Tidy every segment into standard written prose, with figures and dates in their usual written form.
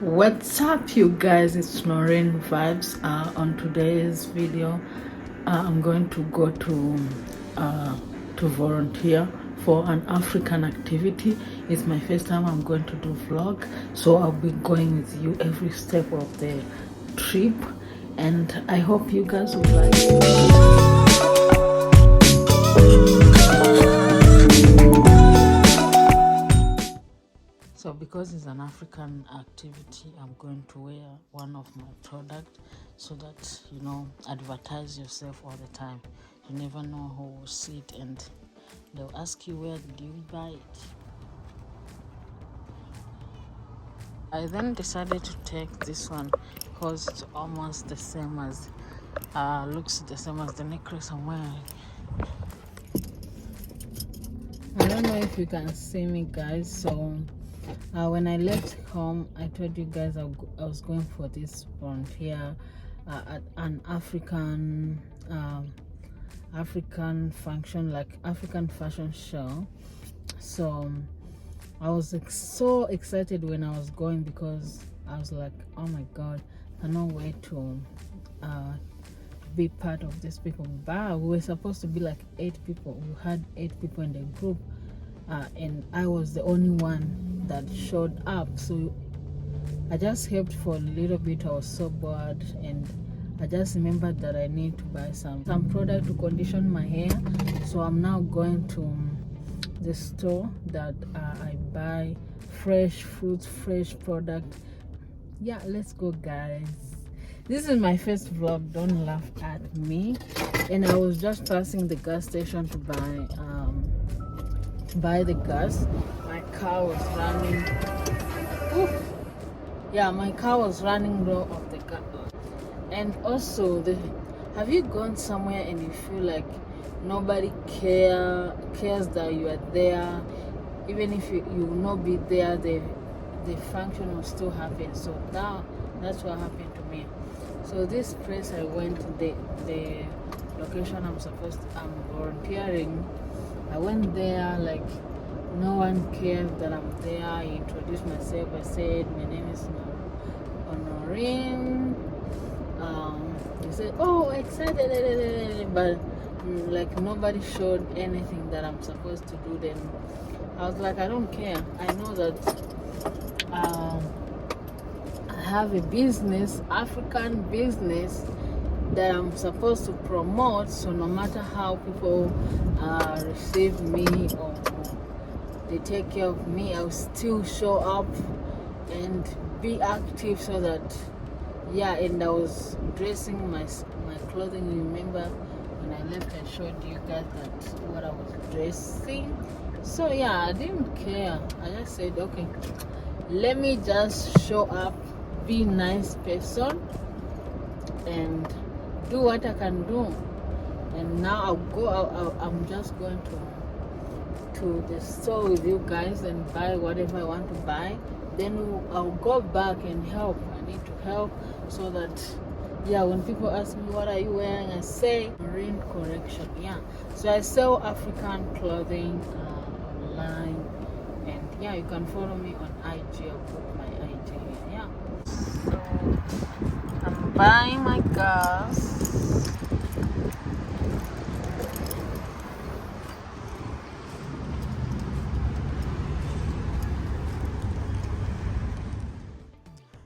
What's up, you guys? It's Norinevibes. On today's video, I'm going to go to volunteer for an African activity. It's my first time I'm going to do vlog, so I'll be going with you every step of the trip, and I hope you guys will like it. So because it's an African activity, I'm going to wear one of my products so that, advertise yourself all the time. You never know who will see it and they'll ask you, where did you buy it? I then decided to take this one because it's almost the same as, looks the same as the necklace I'm wearing. I don't know if you can see me, guys. So when I left home, I told you guys I was going for this volunteer at an African function, like African fashion show. So I was so excited when I was going because I was like, oh my god, I cannot wait to be part of these people. But we were supposed to be like 8 people. We had 8 people in the group, and I was the only one that showed up. So I just helped for a little bit. I was so bored, and I just remembered that I need to buy some product to condition my hair. So I'm now going to the store that I buy fresh fruits, fresh product. Yeah, let's go, guys. This is my first vlog, don't laugh at me. And I was just passing the gas station to buy the gas. My car was running. Oof. Yeah, my car was running low of the gas. And also, have you gone somewhere and you feel like nobody cares that you are there? Even if you will not be there, the function will still happen. So that's what happened to me. So this place I went, the location I'm volunteering, I went there like no one cared that I'm there. I introduced myself. I said my name is Honorine. They said, oh, excited, but like nobody showed anything that I'm supposed to do. Then I was like, I don't care. I know that I have a business, African business, that I'm supposed to promote. So no matter how people receive me or they take care of me, I'll still show up and be active. So that, yeah. And I was dressing my clothing. You remember when I left, I showed you guys that what I was dressing. So yeah, I didn't care. I just said, okay, let me just show up, be a nice person, and do what I can do. And now I'm just going to the store with you guys and buy whatever I want to buy. Then I'll go back and help. I need to help so that, yeah, when people ask me what are you wearing, I say marine correction. Yeah, so I sell African clothing online, and yeah, you can follow me on IG. I'll put my IG here. Yeah, so I'm buying my gas.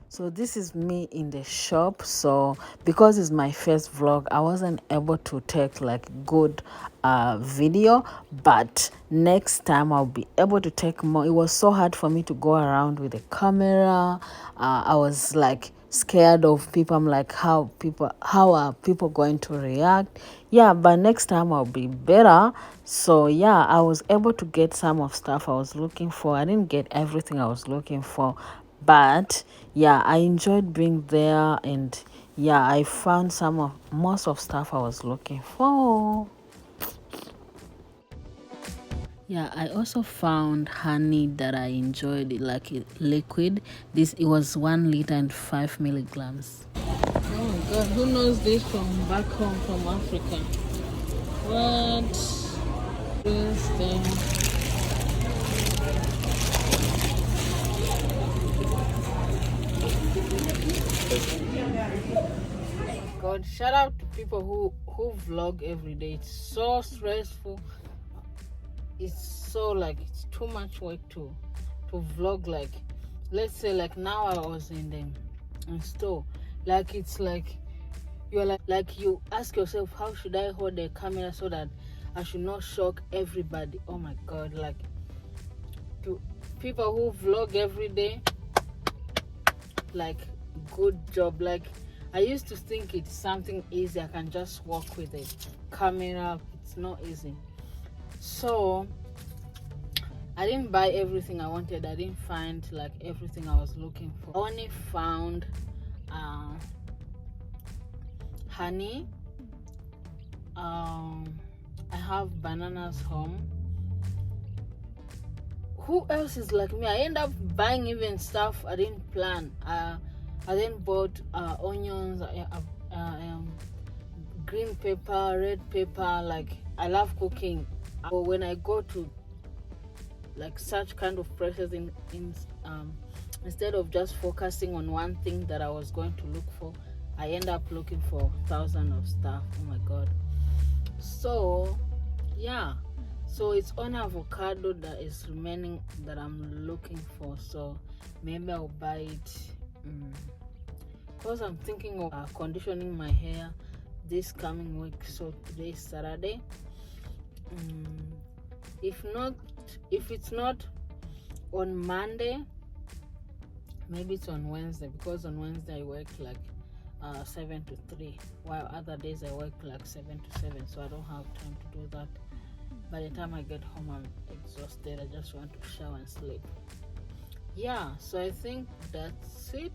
So this is me in the shop. So because it's my first vlog, I wasn't able to take like good video, but next time I'll be able to take more. It was so hard for me to go around with the camera. I was like scared of people. I'm like, how are people going to react? Yeah, but next time I'll be better. So yeah, I was able to get some of stuff I was looking for. I didn't get everything I was looking for, but yeah, I enjoyed being there, and yeah, I found most of stuff I was looking for. Yeah, I also found honey that I enjoyed, like liquid. It was 1 liter and 5 milligrams. Oh my god, who knows this from back home from Africa? What? This thing. God, shout out to people who vlog every day. It's so stressful. It's so like it's too much work to vlog. Like, let's say like now I was in the store. Like it's like you're like you ask yourself, how should I hold the camera so that I should not shock everybody? Oh my God! Like, to people who vlog every day, like, good job. Like, I used to think it's something easy. I can just walk with a camera. It's not easy. So I didn't buy everything I wanted. I didn't find like everything I was looking for. I only found honey. I have bananas home. Who else is like me? I end up buying even stuff I didn't plan. I then bought onions, green pepper, red pepper. Like, I love cooking. But when I go to like such kind of pressures in instead of just focusing on one thing that I was going to look for, I end up looking for thousands of stuff. Oh my God. So yeah, so it's only avocado that is remaining that I'm looking for. So maybe I'll buy it because I'm thinking of conditioning my hair this coming week. So today is Saturday. If it's not on Monday, maybe it's on Wednesday, because on Wednesday I work like 7 to 3, while other days I work like 7 to 7, so I don't have time to do that. By the time I get home, I'm exhausted. I just want to shower and sleep. Yeah, so I think that's it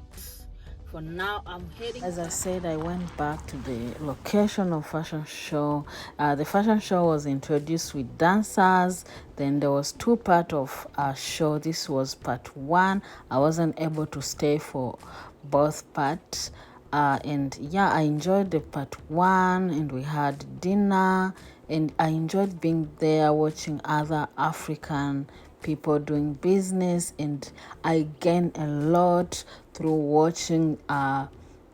for now. I'm heading. As I said, I went back to the location of fashion show. The fashion show was introduced with dancers. Then there was 2 parts of our show. This was part 1. I wasn't able to stay for both parts. And yeah, I enjoyed the part 1, and we had dinner, and I enjoyed being there watching other African people doing business, and I gained a lot through watching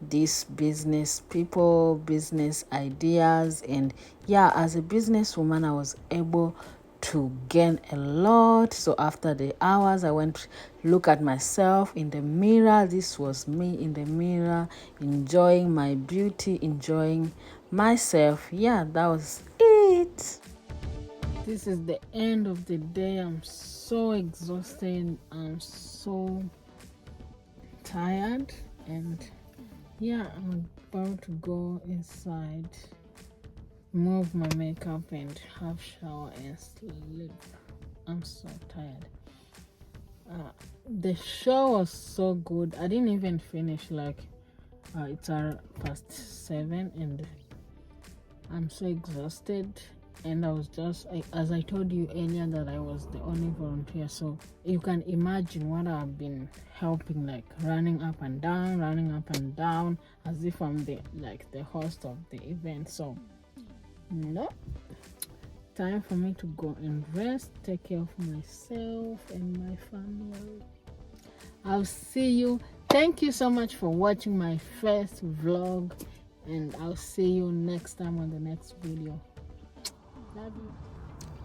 these business people, business ideas. And yeah, as a businesswoman, I was able to gain a lot. So after the hours, I went to look at myself in the mirror. This was me in the mirror, enjoying my beauty, enjoying myself. Yeah, that was it. This is the end of the day. I'm so exhausted. I'm so tired, and yeah, I'm about to go inside, move my makeup, and have shower and sleep. I'm so tired. The show was so good. I didn't even finish. Like, it's past 7, and I'm so exhausted. And I was just, as I told you earlier, that I was the only volunteer. So you can imagine what I've been helping, like running up and down, as if I'm the host of the event. So no, time for me to go and rest, take care of myself and my family. I'll see you. Thank you so much for watching my first vlog, and I'll see you next time on the next video. Love you.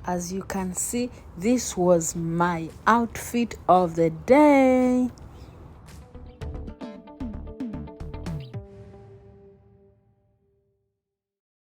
As you can see, this was my outfit of the day.